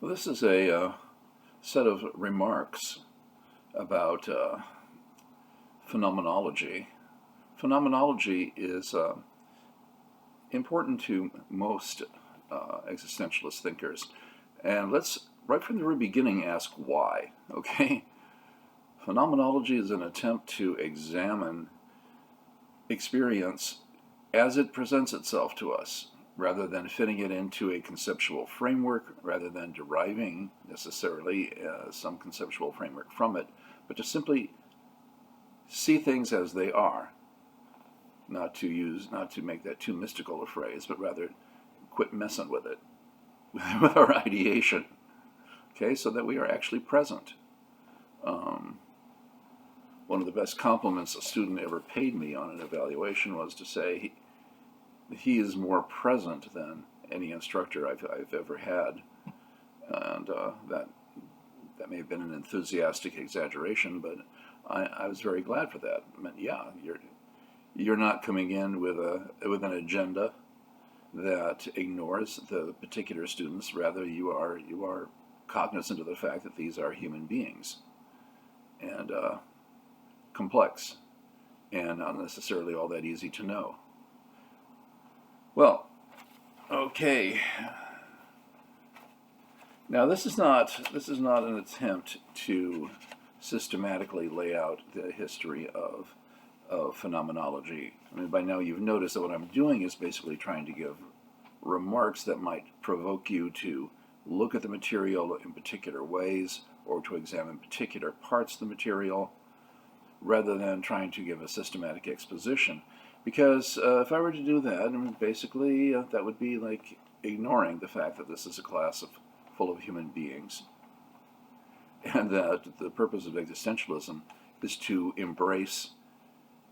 Well, this is a set of remarks about phenomenology. Phenomenology is important to most existentialist thinkers. And let's, right from the very beginning, ask why, okay? Phenomenology is an attempt to examine experience as it presents itself to us, rather than fitting it into a conceptual framework, rather than deriving necessarily some conceptual framework from it, but to simply see things as they are. Not to make that too mystical a phrase, but rather quit messing with it, with our ideation, okay, so that we are actually present. One of the best compliments a student ever paid me on an evaluation was to say he is more present than any instructor I've ever had, and that may have been an enthusiastic exaggeration, but I was very glad for that. I mean, yeah, you're not coming in with an agenda that ignores the particular students. Rather, you are cognizant of the fact that these are human beings, and complex, and not necessarily all that easy to know. Well, okay. Now this is not an attempt to systematically lay out the history of phenomenology. I mean, by now you've noticed that what I'm doing is basically trying to give remarks that might provoke you to look at the material in particular ways, or to examine particular parts of the material, rather than trying to give a systematic exposition. Because if I were to do that, I mean, basically that would be like ignoring the fact that this is a class full of human beings, and that the purpose of existentialism is to embrace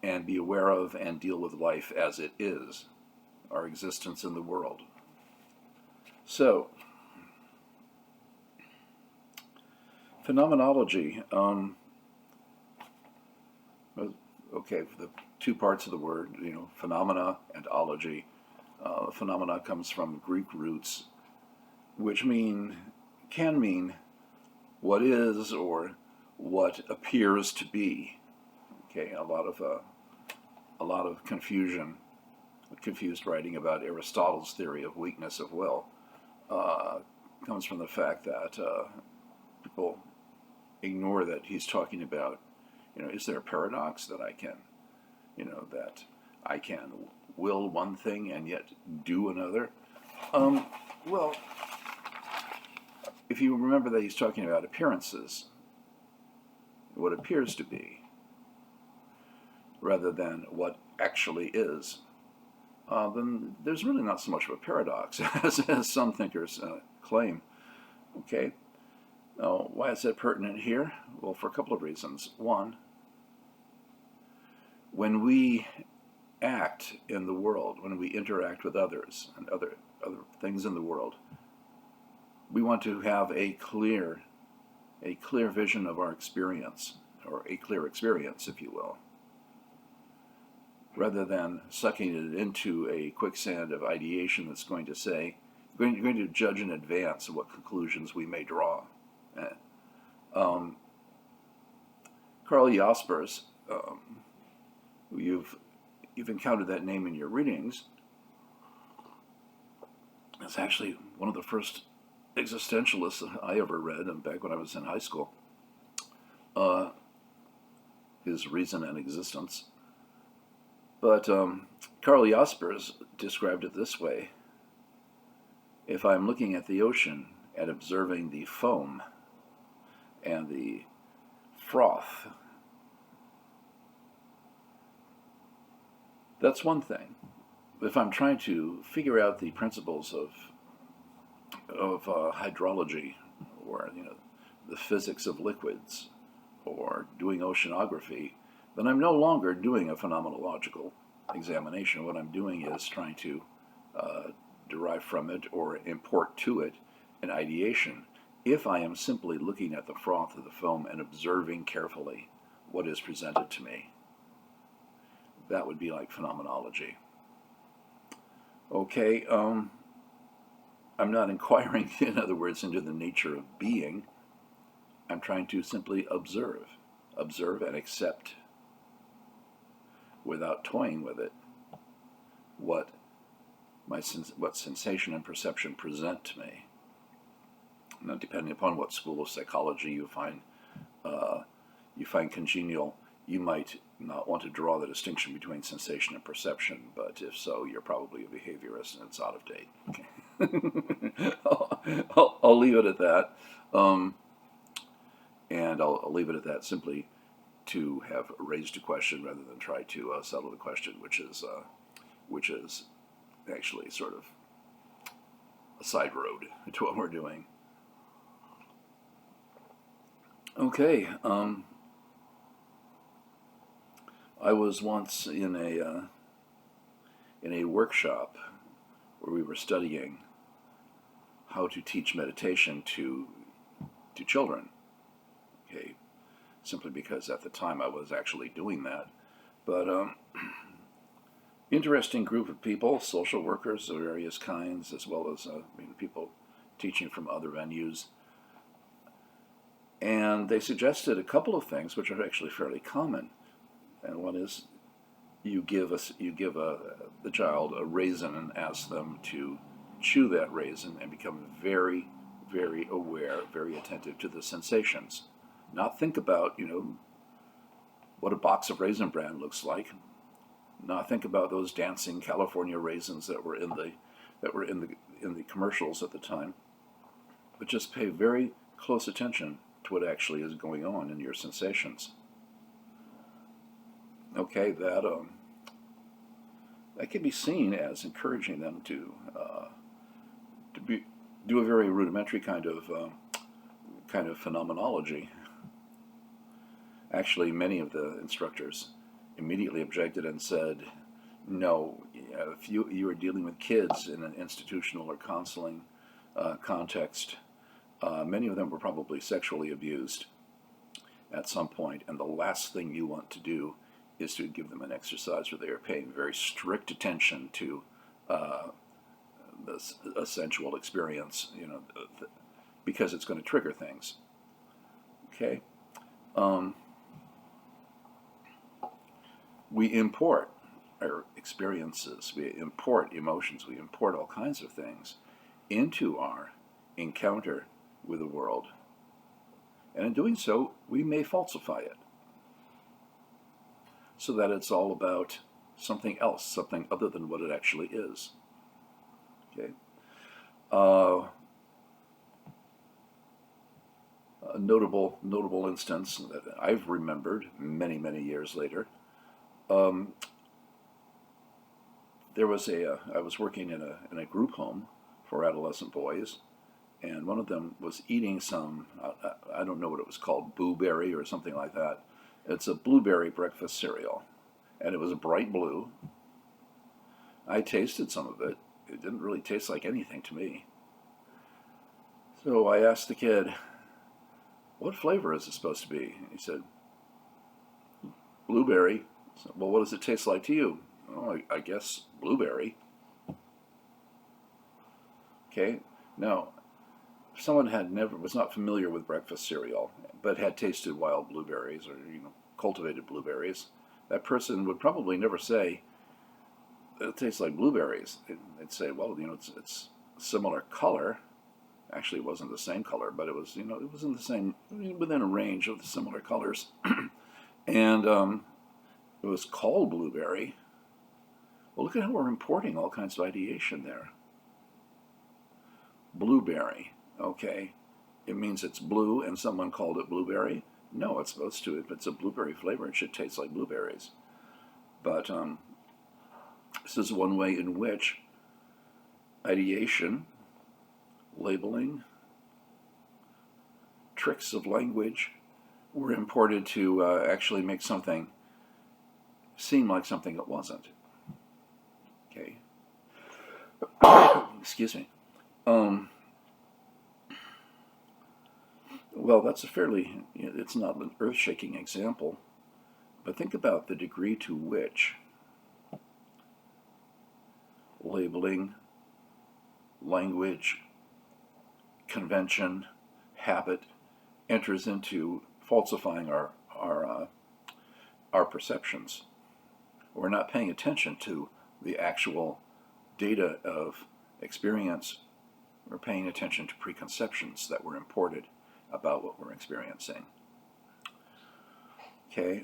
and be aware of and deal with life as it is, our existence in the world. So, phenomenology, okay, the two parts of the word, phenomena and ology. Phenomena comes from Greek roots, which can mean what is or what appears to be. Okay, a lot of confused writing about Aristotle's theory of weakness of will comes from the fact that people ignore that he's talking about, is there a paradox that I can will one thing and yet do another? Well, if you remember that he's talking about appearances, what appears to be, rather than what actually is, then there's really not so much of a paradox as some thinkers claim. Okay, now why is that pertinent here? Well, for a couple of reasons. One, when we act in the world, when we interact with others and other things in the world, we want to have a clear vision of our experience, or a clear experience, if you will, rather than sucking it into a quicksand of ideation that's going to judge in advance of what conclusions we may draw. Carl Jaspers, you've encountered that name in your readings. It's actually one of the first existentialists I ever read, and back when I was in high school. His Reason and Existence. But Carl Jaspers described it this way: if I'm looking at the ocean and observing the foam and the froth, that's one thing. If I'm trying to figure out the principles of hydrology, or the physics of liquids, or doing oceanography, then I'm no longer doing a phenomenological examination. What I'm doing is trying to derive from it or import to it an ideation. If I am simply looking at the froth of the foam and observing carefully what is presented to me, that would be like phenomenology. Okay, I'm not inquiring, in other words, into the nature of being. I'm trying to simply observe and accept, without toying with it, what what sensation and perception present to me. Now, depending upon what school of psychology you find congenial, you might not want to draw the distinction between sensation and perception, but if so, you're probably a behaviorist and it's out of date. Okay. I'll leave it at that. And I'll leave it at that simply to have raised a question rather than try to settle the question, which is actually sort of a side road to what we're doing. Okay. I was once in a workshop where we were studying how to teach meditation to children. Okay, simply because at the time I was actually doing that. But interesting group of people, social workers of various kinds, as well as people teaching from other venues. And they suggested a couple of things which are actually fairly common. And one is you give the child a raisin and ask them to chew that raisin and become very, very aware, very attentive to the sensations. Not think about, what a box of Raisin Bran looks like. Not think about those dancing California raisins that were in the commercials at the time. But just pay very close attention to what actually is going on in your sensations. Okay, that can be seen as encouraging them to do a very rudimentary kind of phenomenology. Actually, many of the instructors immediately objected and said, no, if you are dealing with kids in an institutional or counseling context, many of them were probably sexually abused at some point, and the last thing you want to do is to give them an exercise where they are paying very strict attention to a sensual experience, because it's going to trigger things. Okay. We import our experiences, we import emotions, we import all kinds of things into our encounter with the world. And in doing so, we may falsify it so that it's all about something else, something other than what it actually is. Okay. A notable instance that I've remembered many, many years later. There was I was working in a group home for adolescent boys, and one of them was eating some, I don't know what it was called, blueberry or something like that. It's a blueberry breakfast cereal, and it was bright blue. I tasted some of it. It didn't really taste like anything to me. So I asked the kid, what flavor is it supposed to be? He said, blueberry. So, well, what does it taste like to you? Oh, I guess blueberry. Okay. Now, if someone was not familiar with breakfast cereal, but had tasted wild blueberries or cultivated blueberries, that person would probably never say it tastes like blueberries. They'd say, well, it's similar color. Actually, it wasn't the same color, but it was it was within a range of the similar colors, and it was called blueberry. Well, look at how we're importing all kinds of ideation there. Blueberry, okay. It means it's blue and someone called it blueberry? No, it's supposed to. If it's a blueberry flavor, it should taste like blueberries. But this is one way in which ideation, labeling, tricks of language were imported to actually make something seem like something it wasn't. Okay. Excuse me. Well, that's it's not an earth-shaking example, but think about the degree to which labeling, language, convention, habit enters into falsifying our perceptions. We're not paying attention to the actual data of experience. We're paying attention to preconceptions that were imported about what we're experiencing. Okay,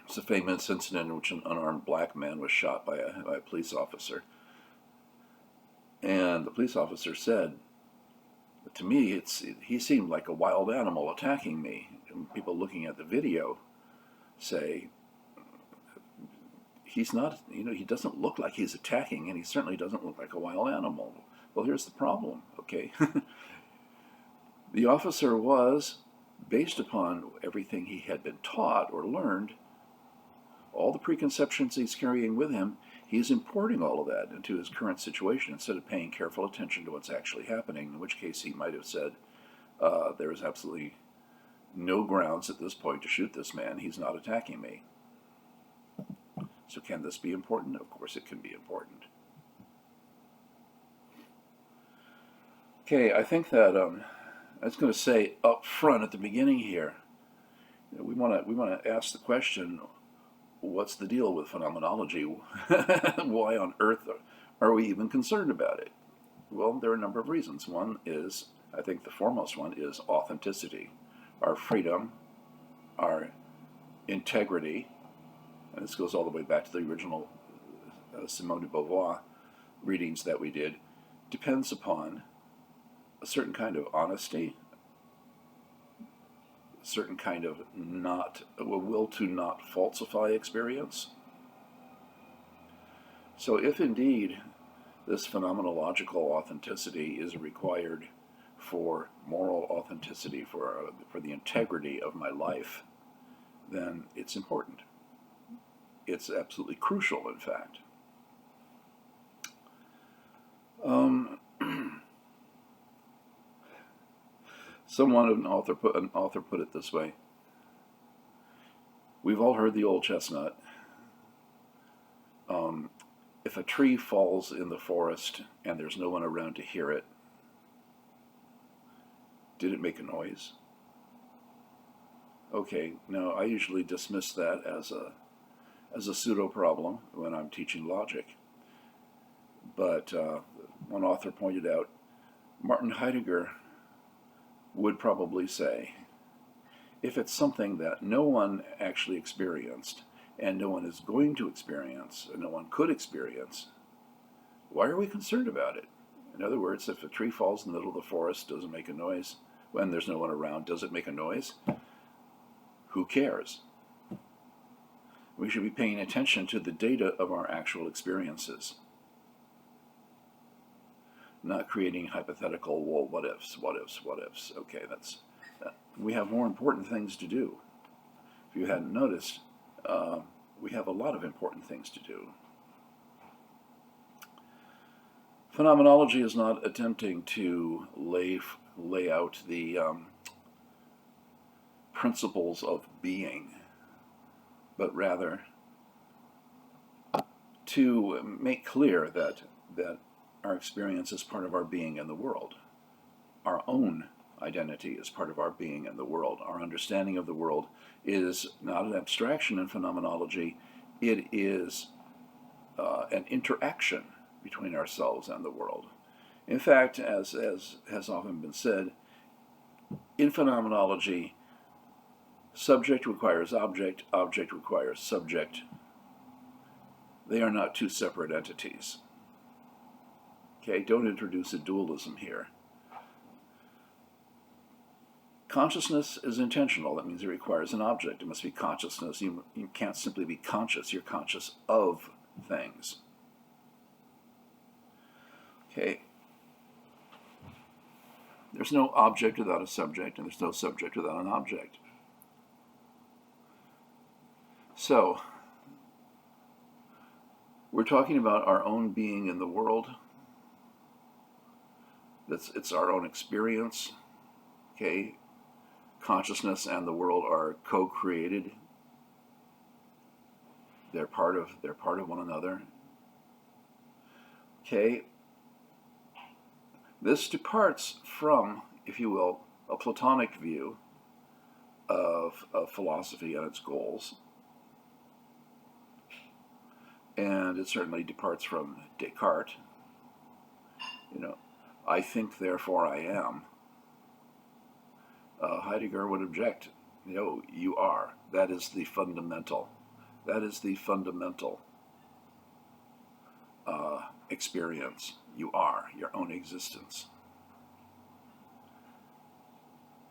it's a famous incident in which an unarmed black man was shot by a police officer. And the police officer said, to me, he seemed like a wild animal attacking me. And people looking at the video say, he's not, he doesn't look like he's attacking, and he certainly doesn't look like a wild animal. Well, here's the problem, okay? The officer was, based upon everything he had been taught or learned, all the preconceptions he's carrying with him, he's importing all of that into his current situation instead of paying careful attention to what's actually happening, in which case he might have said, there is absolutely no grounds at this point to shoot this man. He's not attacking me. So can this be important? Of course it can be important. Okay, I think that I was going to say up front at the beginning here, we want to ask the question, what's the deal with phenomenology? Why on earth are we even concerned about it? Well, there are a number of reasons. One is, I think the foremost one is authenticity, our freedom, our integrity, and this goes all the way back to the original Simone de Beauvoir readings that we did, depends upon a certain kind of honesty, a certain kind of a will to not falsify experience. So if indeed this phenomenological authenticity is required for moral authenticity, for the integrity of my life, then it's important. It's absolutely crucial, in fact. An author put it this way. We've all heard the old chestnut. If a tree falls in the forest and there's no one around to hear it, did it make a noise? Okay, now I usually dismiss that as a pseudo problem when I'm teaching logic. But one author pointed out, Martin Heidegger would probably say, if it's something that no one actually experienced, and no one is going to experience, and no one could experience, why are we concerned about it? In other words, if a tree falls in the middle of the forest, does it make a noise? When there's no one around, does it make a noise? Who cares? We should be paying attention to the data of our actual experiences, not creating hypothetical, well, what ifs. Okay, we have more important things to do. If you hadn't noticed, we have a lot of important things to do. Phenomenology is not attempting to lay out the principles of being, but rather to make clear that our experience is part of our being in the world. Our own identity is part of our being in the world. Our understanding of the world is not an abstraction in phenomenology. It is an interaction between ourselves and the world. In fact, as has often been said, in phenomenology, subject requires object, object requires subject. They are not two separate entities. Okay, don't introduce a dualism here. Consciousness is intentional. That means it requires an object. It must be consciousness. You can't simply be conscious. You're conscious of things. Okay. There's no object without a subject, and there's no subject without an object. So, we're talking about our own being in the world. It's our own experience. Okay. Consciousness and the world are co-created. They're part of one another. Okay. This departs from, if you will, a Platonic view of philosophy and its goals, and it certainly departs from Descartes. I think, therefore I am. Heidegger would object. You are. That is the fundamental. That is the fundamental experience. You are your own existence.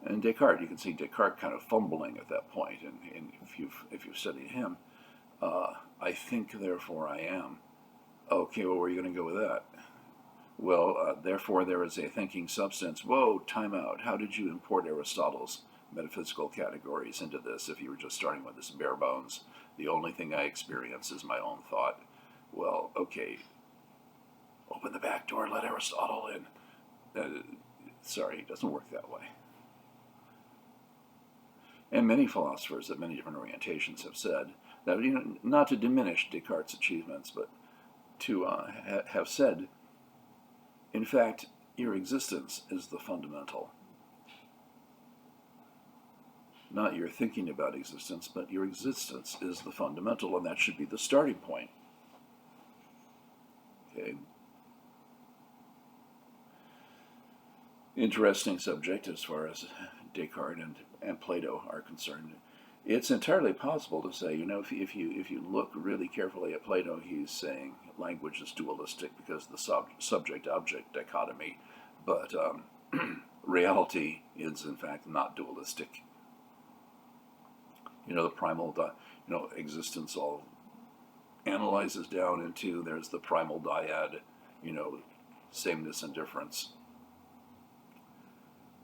And Descartes, you can see Descartes kind of fumbling at that point, and if you've studied him, I think, therefore I am. Okay, well, where are you going to go with that? Well, therefore there is a thinking substance. Whoa, time out. How did you import Aristotle's metaphysical categories into this if you were just starting with this bare bones? The only thing I experience is my own thought. Well, okay, open the back door, let Aristotle in. Sorry, it doesn't work that way. And many philosophers of many different orientations have said that, not to diminish Descartes' achievements, but to have said, in fact, your existence is the fundamental. Not your thinking about existence, but your existence is the fundamental, and that should be the starting point. Okay. Interesting subject as far as Descartes and Plato are concerned. It's entirely possible to say, if you look really carefully at Plato, he's saying language is dualistic because of the subject-object dichotomy, but reality is in fact not dualistic. The primal, existence all analyzes down into, there's the primal dyad, sameness and difference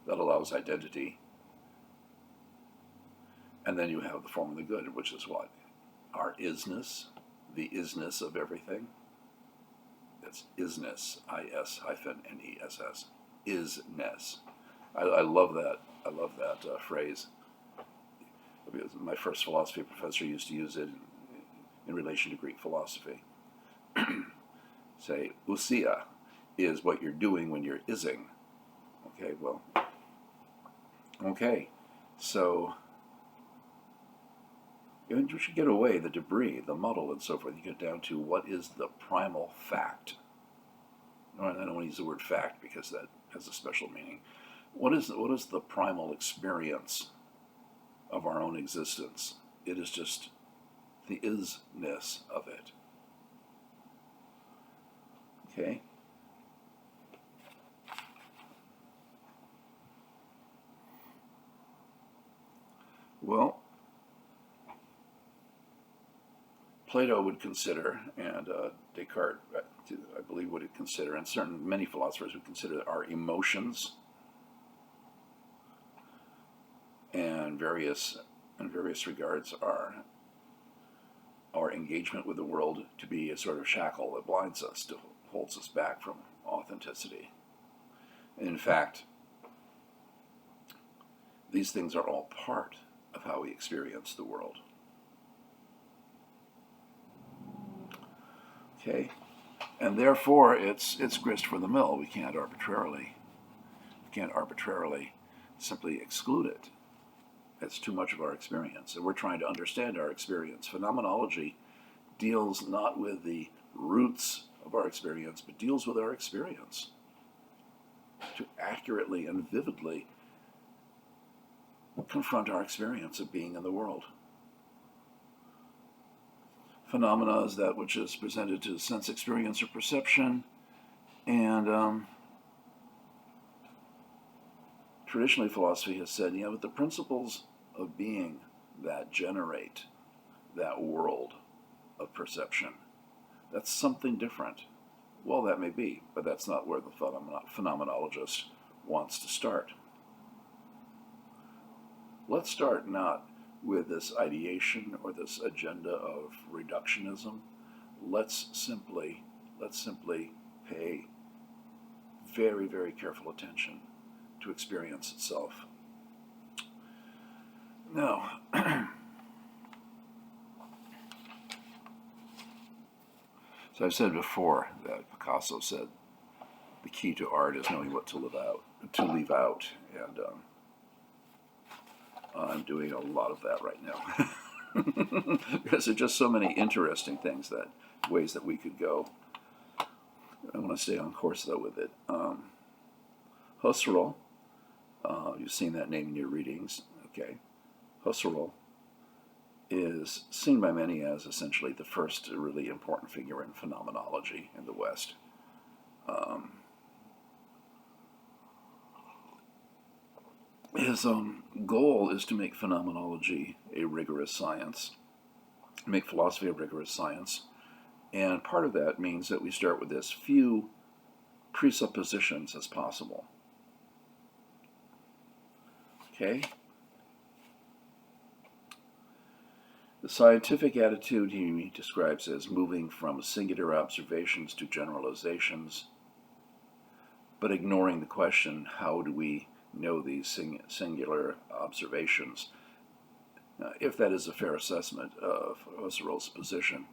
that allows identity. And then you have the form of the good, which is what? Our isness, the isness of everything. That's isness, I-S-N-E-S-S, isness. I love that. I love that phrase. My first philosophy professor used to use it in relation to Greek philosophy. Say, ousia is what you're doing when you're ising. Okay, well, okay, so you should get away the debris, the muddle, and so forth. You get down to what is the primal fact. I don't want to use the word fact because that has a special meaning. What is the primal experience of our own existence? It is just the isness of it. Okay? Well, Plato would consider, and Descartes, I believe, would consider, and many philosophers would consider our emotions and in various regards our engagement with the world to be a sort of shackle that blinds us, holds us back from authenticity. And in fact, these things are all part of how we experience the world. Okay? And therefore, it's grist for the mill. We can't arbitrarily simply exclude it. It's too much of our experience, and we're trying to understand our experience. Phenomenology deals not with the roots of our experience, but deals with our experience to accurately and vividly confront our experience of being in the world. Phenomena is that which is presented to sense experience or perception, and traditionally philosophy has said, but the principles of being that generate that world of perception, that's something different. Well, that may be, but that's not where the phenomenologist wants to start. Let's start not with this ideation or this agenda of reductionism. Let's simply pay very, very careful attention to experience itself. Now, so I've said before that Picasso said, the key to art is knowing what to leave out, and I'm doing a lot of that right now because there's just so many interesting ways that we could go. I want to stay on course though with it. Husserl, you've seen that name in your readings, okay? Husserl is seen by many as essentially the first really important figure in phenomenology in the West. His goal is to make phenomenology a rigorous science, make philosophy a rigorous science, and part of that means that we start with as few presuppositions as possible. Okay? The scientific attitude he describes as moving from singular observations to generalizations, but ignoring the question, how do we know these singular observations? If that is a fair assessment of Husserl's position,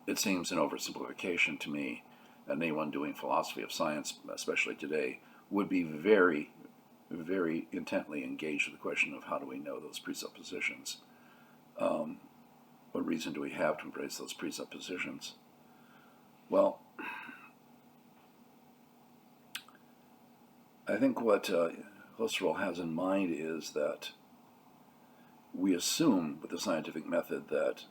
it seems an oversimplification to me, and anyone doing philosophy of science, especially today, would be very, very intently engaged with the question of how do we know those presuppositions? What reason do we have to embrace those presuppositions? Well, I think what Husserl has in mind is that we assume with the scientific method that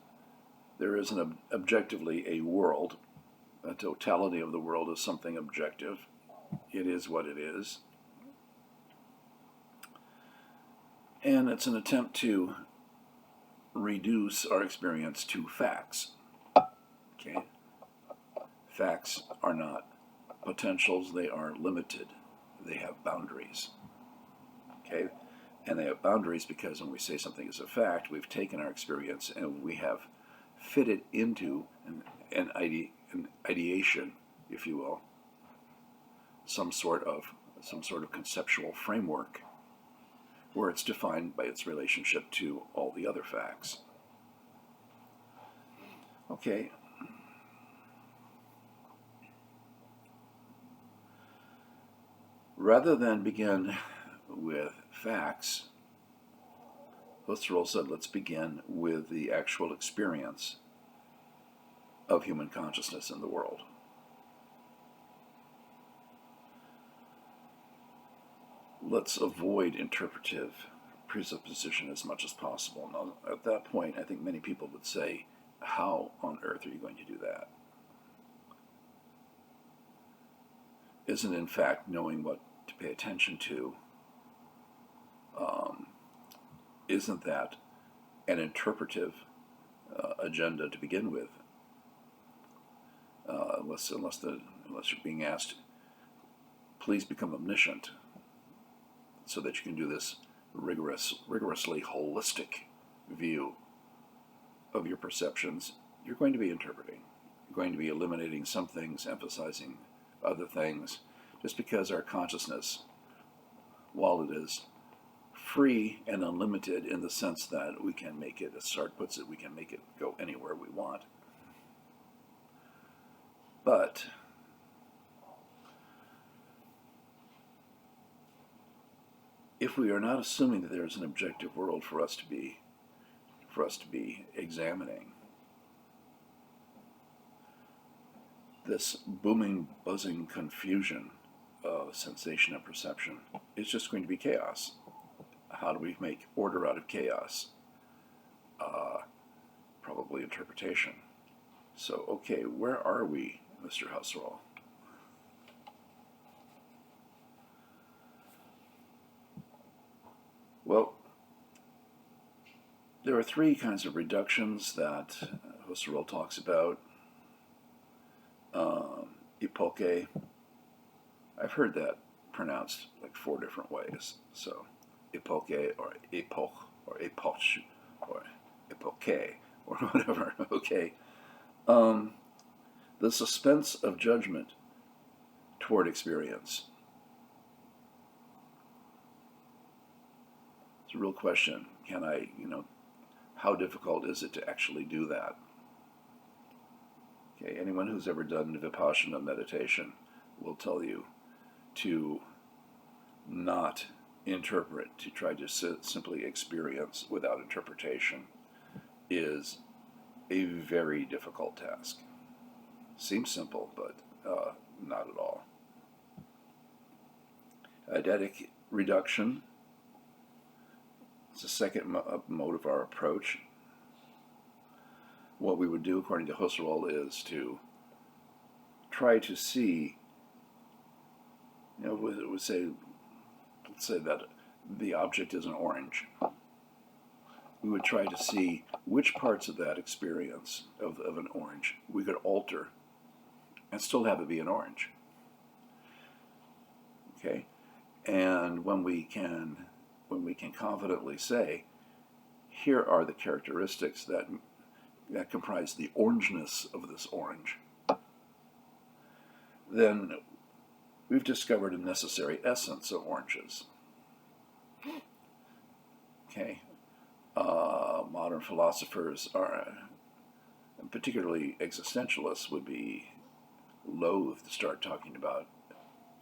there is objectively a world. A totality of the world is something objective. It is what it is. And it's an attempt to reduce our experience to facts. Okay? Facts are not potentials, they are limited. They have boundaries. Okay? And they have boundaries because when we say something is a fact, we've taken our experience and we have fitted into an ideation, if you will, some sort of conceptual framework where it's defined by its relationship to all the other facts. Okay. Rather than begin with facts, Husserl said, let's begin with the actual experience of human consciousness in the world. Let's avoid interpretive presupposition as much as possible. Now, at that point, I think many people would say, how on earth are you going to do that? Isn't, in fact, knowing what to pay attention to, isn't that an interpretive agenda to begin with? Unless you're being asked, please become omniscient, so that you can do this rigorously holistic view of your perceptions, you're going to be interpreting. You're going to be eliminating some things, emphasizing other things, just because our consciousness, while it is free and unlimited in the sense that we can make it, as Sartre puts it, we can make it go anywhere we want. But if we are not assuming that there is an objective world for us to be examining, this booming, buzzing confusion of sensation and perception is just going to be chaos. How do we make order out of chaos? Probably interpretation. So, okay, where are we, Mr. Husserl? Well, there are three kinds of reductions that Husserl talks about. Epoche. I've heard that pronounced like 4 different ways. So, epoche or epoch or epoch or epoche or whatever. Okay. The suspense of judgment toward experience. It's a real question. Can I, how difficult is it to actually do that? Okay, anyone who's ever done Vipassana meditation will tell you to not interpret, to try to simply experience without interpretation, is a very difficult task. Seems simple, but not at all. Eidetic reduction is the second mode of our approach. What we would do, according to Husserl, is to try to see, let's say that the object is an orange. We would try to see which parts of that experience of an orange we could alter and still have it be an orange. Okay? And when we can confidently say, here are the characteristics that comprise the orangeness of this orange, then we've discovered a necessary essence of oranges. Okay? Modern philosophers and particularly existentialists, would be loath to start talking about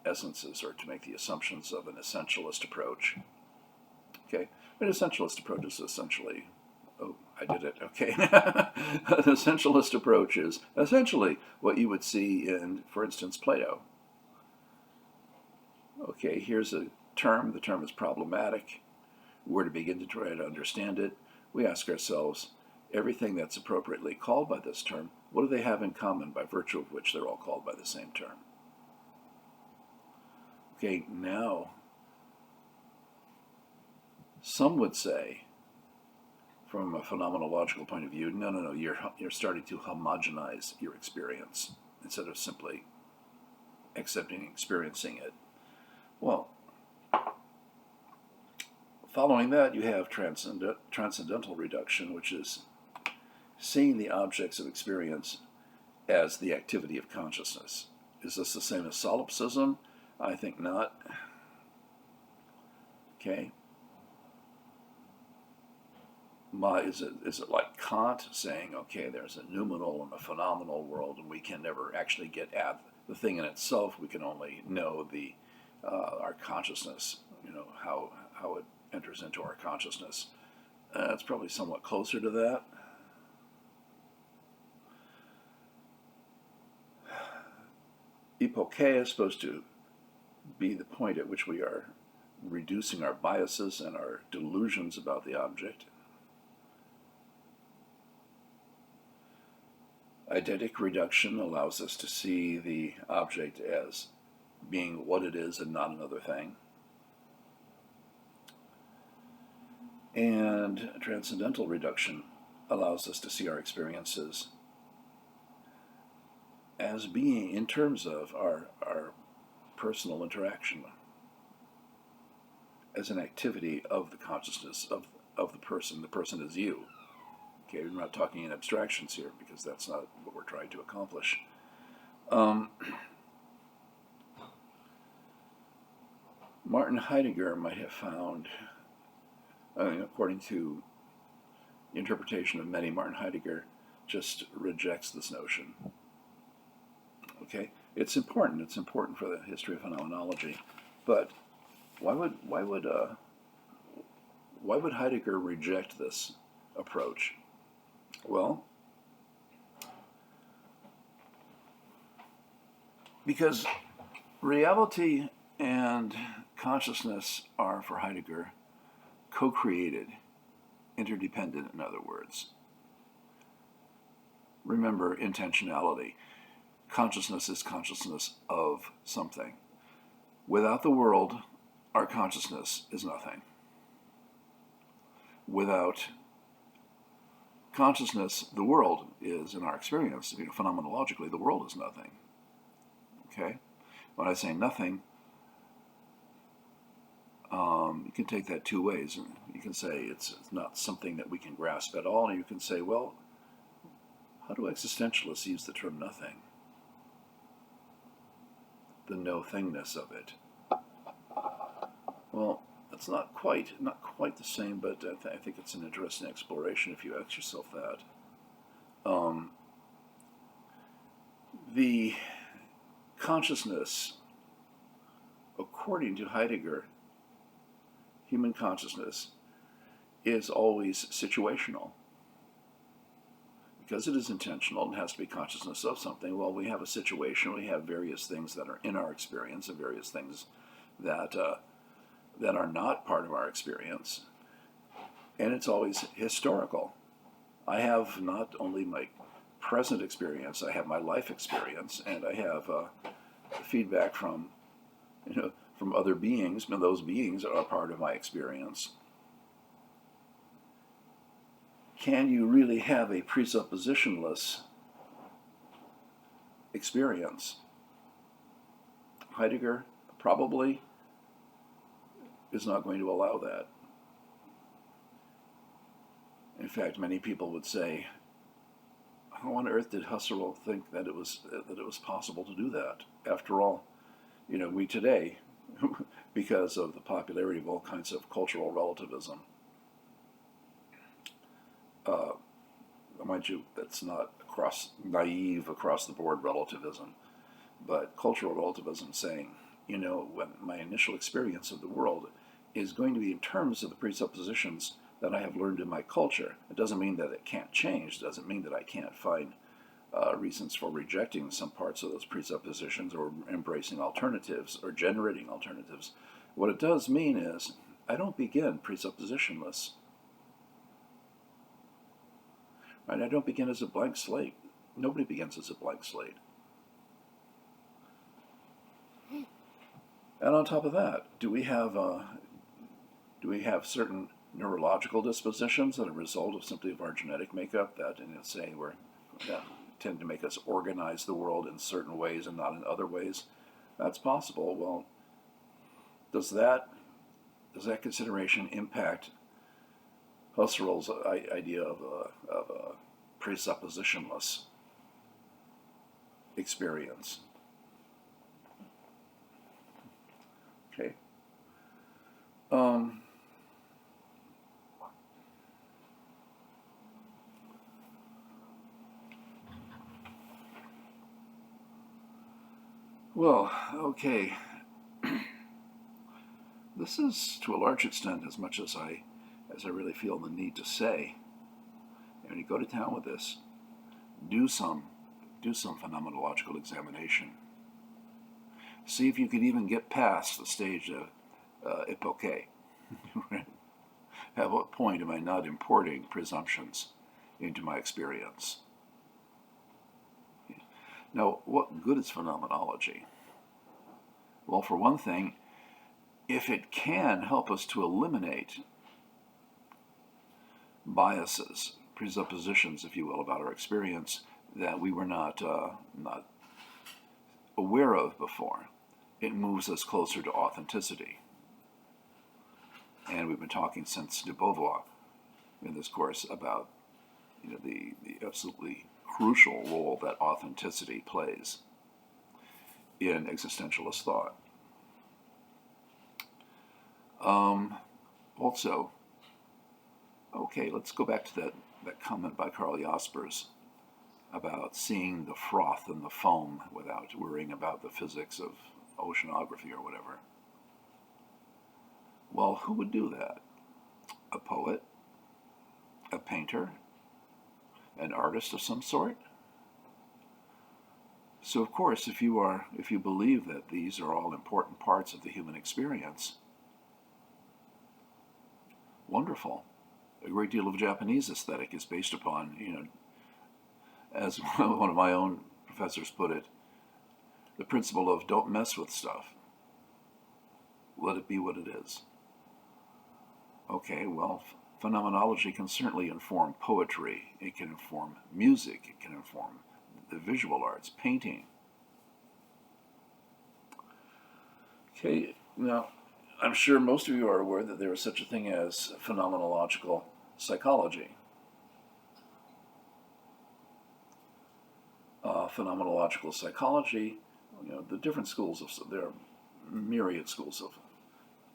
essences or to make the assumptions of an essentialist approach. Okay? An essentialist approach is essentially, I did it, okay. An essentialist approach is essentially what you would see in, for instance, Plato. Okay, here's a term. The term is problematic. We're to begin to try to understand it. We ask ourselves, everything that's appropriately called by this term, what do they have in common by virtue of which they're all called by the same term? Okay, now, some would say, from a phenomenological point of view, no, you're starting to homogenize your experience instead of simply accepting and experiencing it. Well, following that, you have transcendental reduction, which is seeing the objects of experience as the activity of consciousness. Is this the same as solipsism? I think not. Okay. Is it like Kant saying, okay, there's a noumenal and a phenomenal world, and we can never actually get at the thing in itself. We can only know our consciousness, how it enters into our consciousness. It's probably somewhat closer to that. Epoche is supposed to be the point at which we are reducing our biases and our delusions about the object. Eidetic reduction allows us to see the object as being what it is and not another thing. And transcendental reduction allows us to see our experiences as being in terms of our personal interaction, as an activity of the consciousness of the person. The person is you. Okay, we're not talking in abstractions here because that's not what we're trying to accomplish. Martin Heidegger might have found, according to the interpretation of many, Martin Heidegger just rejects this notion. Okay, it's important. It's important for the history of phenomenology, but why would Heidegger reject this approach? Well, because reality and consciousness are, for Heidegger, co-created, interdependent, in other words. Remember intentionality. Consciousness is consciousness of something. Without the world, our consciousness is nothing. Without consciousness, the world is, in our experience, phenomenologically, the world is nothing. Okay? When I say nothing, you can take that two ways. You can say it's not something that we can grasp at all, and you can say, well, how do existentialists use the term nothing? The no-thingness of it. Well, it's not quite the same, but I think it's an interesting exploration if you ask yourself that. The consciousness, according to Heidegger, human consciousness is always situational. Because it is intentional and has to be consciousness of something, well, we have a situation, we have various things that are in our experience and various things that are not part of our experience. And it's always historical. I have not only my present experience, I have my life experience, and I have feedback from other beings, and those beings are part of my experience. Can you really have a presuppositionless experience? Heidegger probably is not going to allow that. In fact, many people would say, how on earth did Husserl think that it was possible to do that? After all, we today, because of the popularity of all kinds of cultural relativism, mind you, that's not naive across the board relativism, but cultural relativism saying, when my initial experience of the world is going to be in terms of the presuppositions that I have learned in my culture. It doesn't mean that it can't change. It doesn't mean that I can't find reasons for rejecting some parts of those presuppositions or embracing alternatives or generating alternatives. What it does mean is I don't begin presuppositionless. Right? I don't begin as a blank slate. Nobody begins as a blank slate. And on top of that, do we have certain neurological dispositions that are a result of simply of our genetic makeup that, that tend to make us organize the world in certain ways and not in other ways? That's possible. Well, does that consideration impact Husserl's idea of a presuppositionless experience? Okay. Well, okay. This is, to a large extent, as much as I really feel the need to say. When you go to town with this, do some phenomenological examination. See if you can even get past the stage of epoche. At what point am I not importing presumptions into my experience? Now, what good is phenomenology? Well, for one thing, if it can help us to eliminate biases, presuppositions, if you will, about our experience that we were not aware of before, it moves us closer to authenticity. And we've been talking since de Beauvoir in this course about the absolutely crucial role that authenticity plays in existentialist thought. Also, okay, let's go back to that comment by Karl Jaspers about seeing the froth and the foam without worrying about the physics of oceanography or whatever. Well, who would do that? A poet? A painter? An artist of some sort? So, of course, if you believe that these are all important parts of the human experience, wonderful. A great deal of Japanese aesthetic is based upon, as one of my own professors put it, the principle of don't mess with stuff. Let it be what it is. Okay, well, phenomenology can certainly inform poetry. It can inform music. It can inform the visual arts, painting. Okay, now, I'm sure most of you are aware that there is such a thing as phenomenological psychology. Phenomenological psychology, the different schools there are myriad schools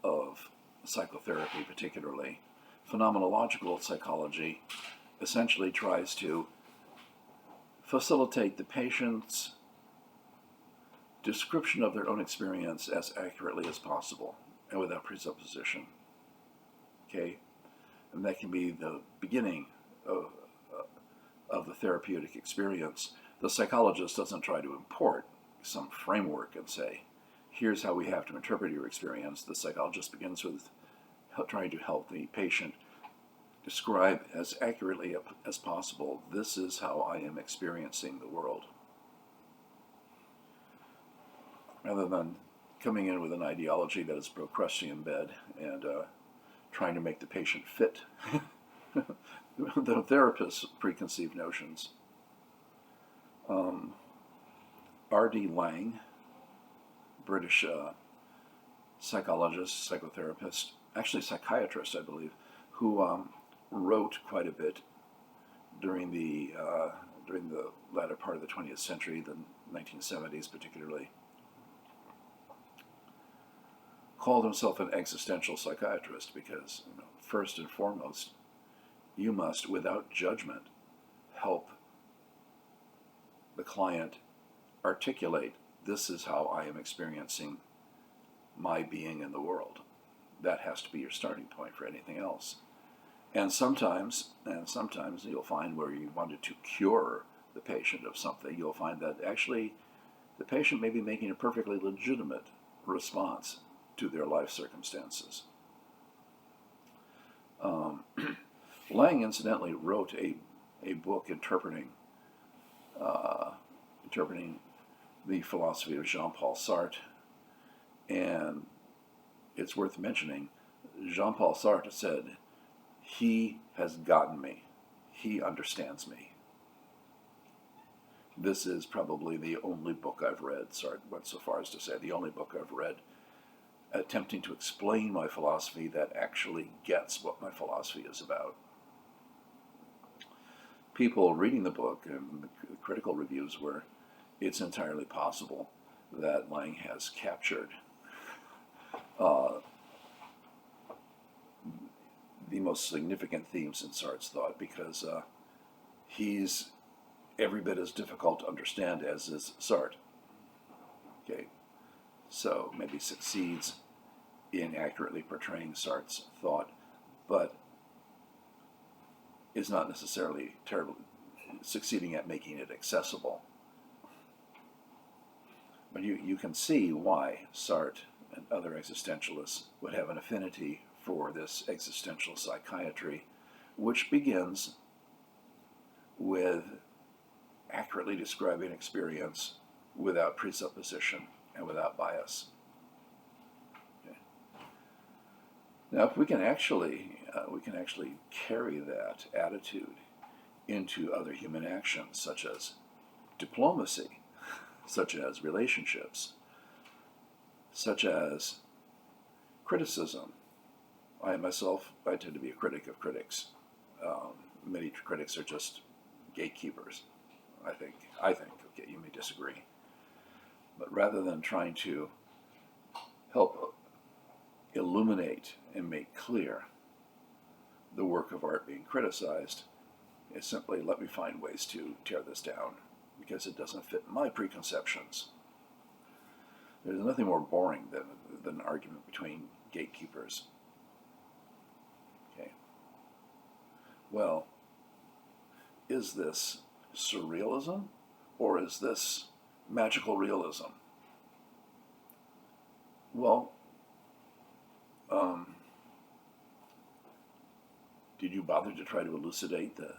of psychotherapy, particularly. Phenomenological psychology essentially tries to facilitate the patient's description of their own experience as accurately as possible and without presupposition. Okay? And that can be the beginning of the therapeutic experience. The psychologist doesn't try to import some framework and say, here's how we have to interpret your experience. The psychologist begins with trying to help the patient describe as accurately as possible, this is how I am experiencing the world. Rather than coming in with an ideology that is Procrustean bed and trying to make the patient fit the therapist's preconceived notions. R.D. Laing, British psychologist, psychotherapist, actually psychiatrist, I believe, who wrote quite a bit during the latter part of the 20th century, the 1970s particularly, called himself an existential psychiatrist because, first and foremost, you must, without judgment, help the client articulate, this is how I am experiencing my being in the world. That has to be your starting point for anything else. And sometimes you'll find where you wanted to cure the patient of something, you'll find that actually the patient may be making a perfectly legitimate response to their life circumstances. Laing, incidentally, wrote a book interpreting the philosophy of Jean-Paul Sartre, and it's worth mentioning, Jean-Paul Sartre said, he has gotten me. He understands me. This is probably the only book I've read, Sartre went so far as to say, the only book I've read attempting to explain my philosophy that actually gets what my philosophy is about. People reading the book, and the critical reviews were, it's entirely possible that Laing has captured the most significant themes in Sartre's thought, because he's every bit as difficult to understand as is Sartre. Okay, so maybe succeeds in accurately portraying Sartre's thought, but is not necessarily terribly succeeding at making it accessible. But you can see why Sartre and other existentialists would have an affinity for this existential psychiatry, which begins with accurately describing experience without presupposition and without bias. Okay. Now, if we can actually carry that attitude into other human actions, such as diplomacy, such as relationships, such as criticism. I tend to be a critic of critics. Many critics are just gatekeepers, I think. Okay, you may disagree. But rather than trying to help illuminate and make clear the work of art being criticized, it's simply let me find ways to tear this down because it doesn't fit my preconceptions. There's nothing more boring than an argument between gatekeepers. Okay. Well, is this surrealism or is this magical realism? Well, did you bother to try to elucidate the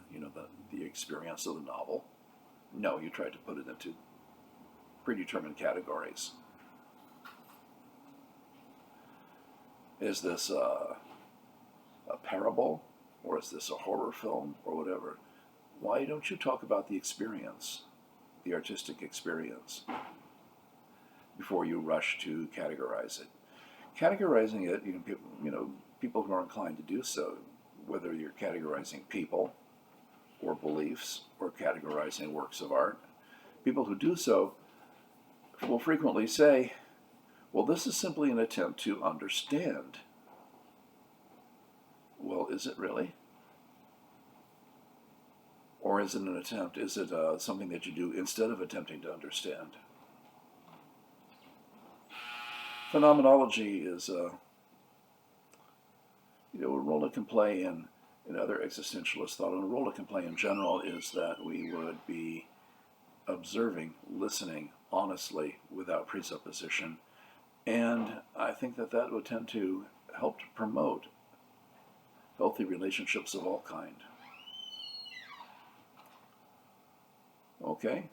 experience of the novel? No, you tried to put it into predetermined categories. Is this a parable, or is this a horror film, or whatever? Why don't you talk about the experience, the artistic experience, before you rush to categorize it? Categorizing it, people who are inclined to do so, whether you're categorizing people or beliefs or categorizing works of art, people who do so will frequently say, well, this is simply an attempt to understand. Well, is it really? Or is it an attempt, is it something that you do instead of attempting to understand? phenomenology is a role it can play in other existentialist thought, and a role it can play in general is that we would be observing, listening honestly without presupposition. And I think that that would tend to help to promote healthy relationships of all kind. Okay?